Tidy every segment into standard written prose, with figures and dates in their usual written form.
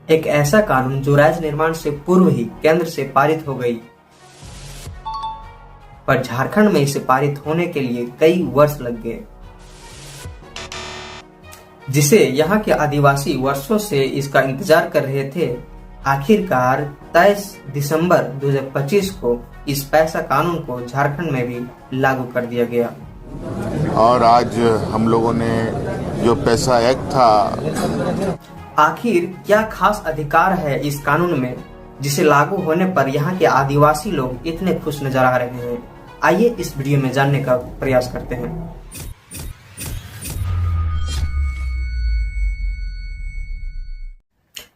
एक ऐसा कानून जो राज्य निर्माण से पूर्व ही केंद्र से पारित हो गई, पर झारखंड में इसे पारित होने के लिए कई वर्ष लग गए, जिसे यहाँ के आदिवासी वर्षों से इसका इंतजार कर रहे थे। आखिरकार 23 दिसंबर 2025 को इस पैसा कानून को झारखंड में भी लागू कर दिया गया। और आज हम लोगों ने जो पैसा एक्ट था, आखिर क्या खास अधिकार है इस कानून में जिसे लागू होने पर यहाँ के आदिवासी लोग इतने खुश नजर आ रहे हैं? आइए इस वीडियो में जानने का प्रयास करते हैं।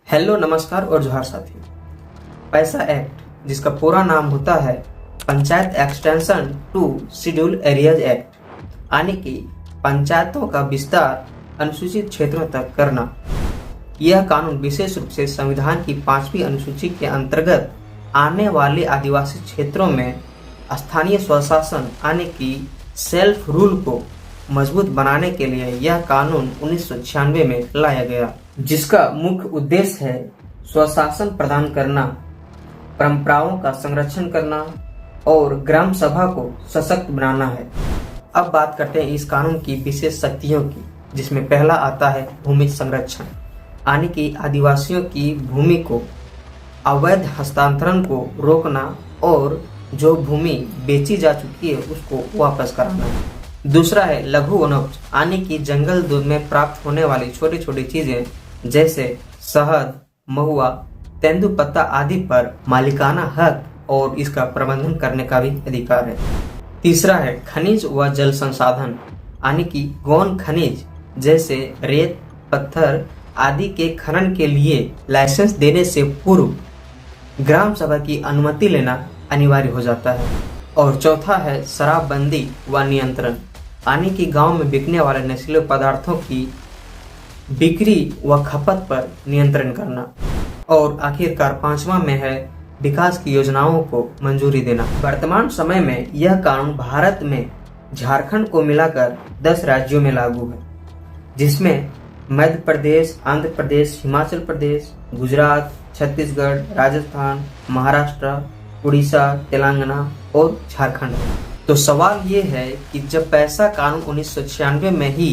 हेलो, नमस्कार और जोहार साथियों। पैसा एक्ट, जिसका पूरा नाम होता है panchayat extension to schedule areas act, यानी कि पंचायतों का विस्तार अनुसूचित क्षेत्रों तक करना। यह कानून विशेष रूप से संविधान की 5वीं अनुसूची के अंतर्गत आने वाले आदिवासी क्षेत्रों में स्थानीय स्वशासन यानी कि सेल्फ रूल को मजबूत बनाने के लिए यह कानून 1996 में लाया गया, जिसका मुख्य उद्देश्य है स्वशासन प्रदान करना, परंपराओं का संरक्षण करना और ग्राम सभा को सशक्त बनाना है। अब बात करते हैं इस कानून की विशेष शक्तियों की, जिसमें पहला आता है भूमि संरक्षण, यानी कि आदिवासियों की भूमि को अवैध हस्तांतरण को रोकना और जो भूमि बेची जा चुकी है उसको वापस कराना है। दूसरा है लघु वनोपज, यानी कि जंगल दूध में प्राप्त होने वाली छोटी छोटी चीजें जैसे शहद, महुआ, तेंदुपत्ता आदि पर मालिकाना हक और इसका प्रबंधन करने का भी अधिकार है। तीसरा है खनिज व जल संसाधन, यानी कि गौण खनिज जैसे रेत, पत्थर आदि के खनन के लिए लाइसेंस देने से पूर्व ग्राम सभा की अनुमति लेना अनिवार्य हो जाता है। और चौथा है शराबबंदी व नियंत्रण, यानी कि गांव में बिकने वाले नशीले पदार्थों की बिक्री व खपत पर नियंत्रण करना। और आखिरकार 5वां में है विकास की योजनाओं को मंजूरी देना। वर्तमान समय में यह कानून भारत में झारखंड को मिलाकर 10 राज्यों में लागू है, जिसमें मध्य प्रदेश, आंध्र प्रदेश, हिमाचल प्रदेश, गुजरात, छत्तीसगढ़, राजस्थान, महाराष्ट्र, उड़ीसा, तेलंगाना और झारखंड है। तो सवाल ये है कि जब पैसा कानून 1996 में ही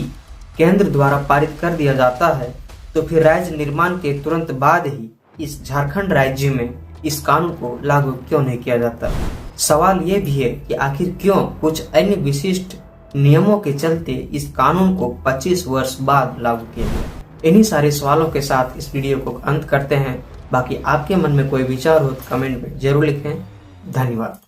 केंद्र द्वारा पारित कर दिया जाता है, तो फिर राज्य निर्माण के तुरंत बाद ही इस झारखंड राज्य में इस कानून को लागू क्यों नहीं किया जाता? सवाल ये भी है कि आखिर क्यों कुछ अन्य विशिष्ट नियमों के चलते इस कानून को 25 वर्ष बाद लागू किया गया। इन्हीं सारे सवालों के साथ इस वीडियो को अंत करते हैं। बाकी आपके मन में कोई विचार हो तो कमेंट में जरूर लिखें। धन्यवाद।